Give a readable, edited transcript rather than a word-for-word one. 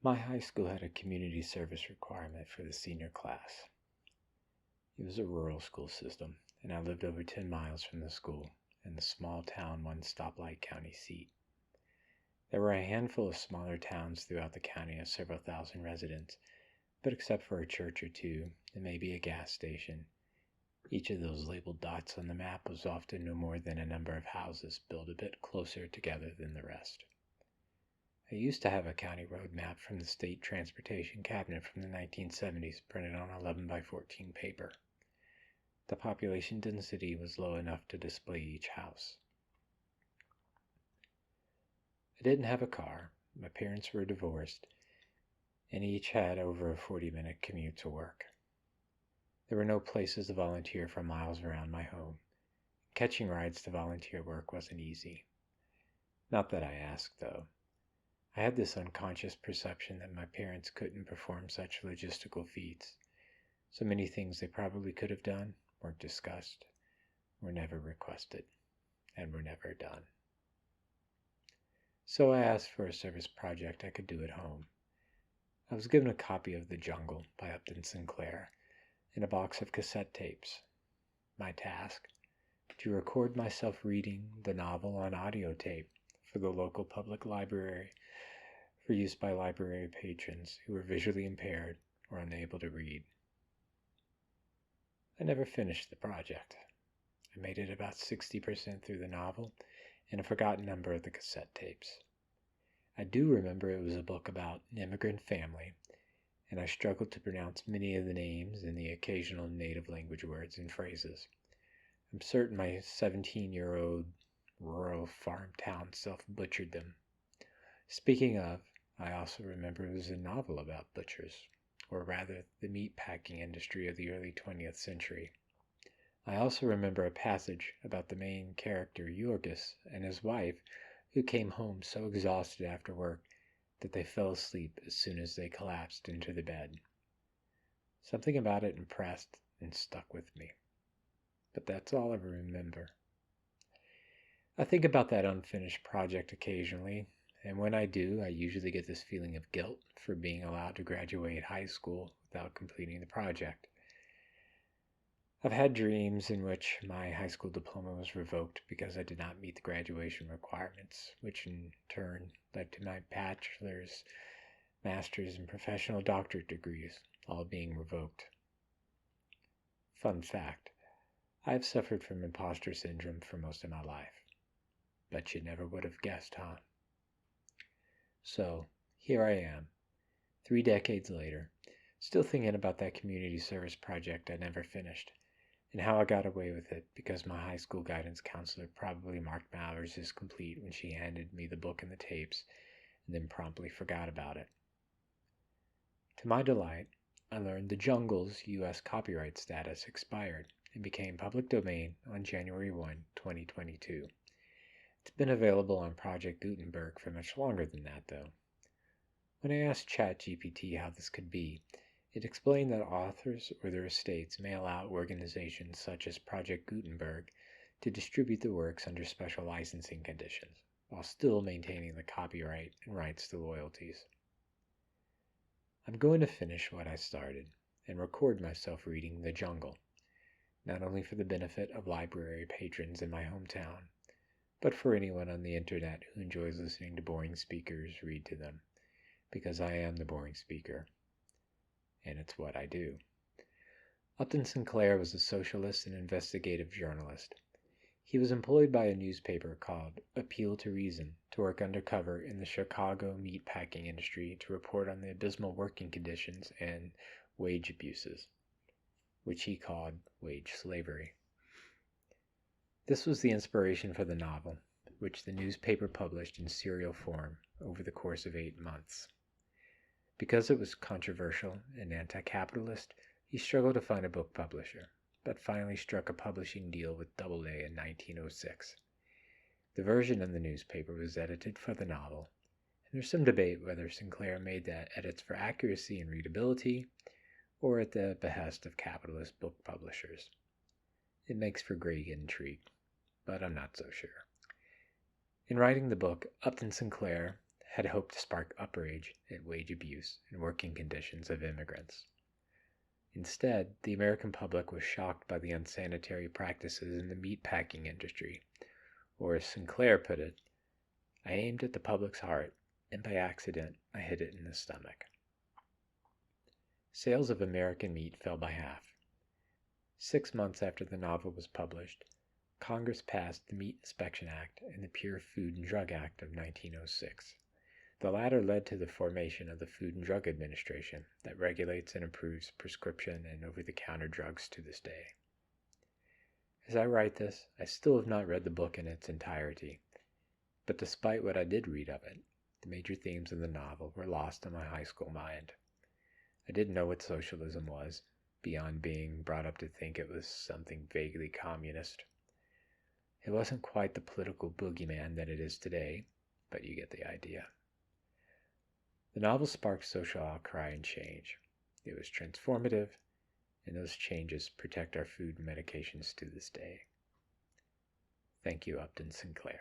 My high school had a community service requirement for the senior class. It was a rural school system, and I lived over 10 miles from the school in the small town one stoplight county seat. There were a handful of smaller towns throughout the county of several thousand residents, but except for a church or two and maybe a gas station, each of those labeled dots on the map was often no more than a number of houses built a bit closer together than the rest. I used to have a county road map from the State Transportation Cabinet from the 1970s printed on 11 by 14 paper. The population density was low enough to display each house. I didn't have a car, my parents were divorced, and each had over a 40-minute commute to work. There were no places to volunteer for miles around my home. Catching rides to volunteer work wasn't easy. Not that I asked, though. I had this unconscious perception that my parents couldn't perform such logistical feats. So many things they probably could have done weren't discussed, were never requested, and were never done. So I asked for a service project I could do at home. I was given a copy of The Jungle by Upton Sinclair and a box of cassette tapes. My task: to record myself reading the novel on audio tape for the local public library for use by library patrons who were visually impaired or unable to read. I never finished the project. I made it about 60% through the novel and a forgotten number of the cassette tapes. I do remember it was a book about an immigrant family, and I struggled to pronounce many of the names and the occasional native language words and phrases. I'm certain my 17-year-old rural farm town self butchered them. Speaking of, I also remember it was a novel about butchers, or rather the meat packing industry of the early 20th century. I also remember a passage about the main character, Yorgis, and his wife, who came home so exhausted after work that they fell asleep as soon as they collapsed into the bed. Something about it impressed and stuck with me. But that's all I remember. I think about that unfinished project occasionally, and when I do, I usually get this feeling of guilt for being allowed to graduate high school without completing the project. I've had dreams in which my high school diploma was revoked because I did not meet the graduation requirements, which in turn led to my bachelor's, master's, and professional doctorate degrees all being revoked. Fun fact: I've suffered from imposter syndrome for most of my life. Bet you never would have guessed, huh? So, here I am, 3 decades later, still thinking about that community service project I never finished, and how I got away with it because my high school guidance counselor probably marked my hours as complete when she handed me the book and the tapes, and then promptly forgot about it. To my delight, I learned The Jungle's U.S. copyright status expired and became public domain on January 1, 2022. It's been available on Project Gutenberg for much longer than that, though. When I asked ChatGPT how this could be, it explained that authors or their estates may allow organizations such as Project Gutenberg to distribute the works under special licensing conditions, while still maintaining the copyright and rights to royalties. I'm going to finish what I started and record myself reading The Jungle, not only for the benefit of library patrons in my hometown, but for anyone on the internet who enjoys listening to boring speakers read to them, because I am the boring speaker, and it's what I do. Upton Sinclair was a socialist and investigative journalist. He was employed by a newspaper called Appeal to Reason to work undercover in the Chicago meatpacking industry to report on the abysmal working conditions and wage abuses, which he called wage slavery. This was the inspiration for the novel, which the newspaper published in serial form over the course of 8 months. Because it was controversial and anti-capitalist, he struggled to find a book publisher, but finally struck a publishing deal with Doubleday in 1906. The version in the newspaper was edited for the novel, and there's some debate whether Sinclair made that edits for accuracy and readability, or at the behest of capitalist book publishers. It makes for great intrigue, but I'm not so sure. In writing the book, Upton Sinclair had hoped to spark outrage at wage abuse and working conditions of immigrants. Instead, the American public was shocked by the unsanitary practices in the meat packing industry, or as Sinclair put it, I aimed at the public's heart, and by accident I hit it in the stomach. Sales of American meat fell by half. 6 months after the novel was published, Congress passed the Meat Inspection Act and the Pure Food and Drug Act of 1906. The latter led to the formation of the Food and Drug Administration that regulates and approves prescription and over-the-counter drugs to this day. As I write this, I still have not read the book in its entirety, but despite what I did read of it, the major themes of the novel were lost in my high school mind. I didn't know what socialism was, beyond being brought up to think it was something vaguely communist. It wasn't quite the political boogeyman that it is today, but you get the idea. The novel sparked social outcry and change. It was transformative, and those changes protect our food and medications to this day. Thank you, Upton Sinclair.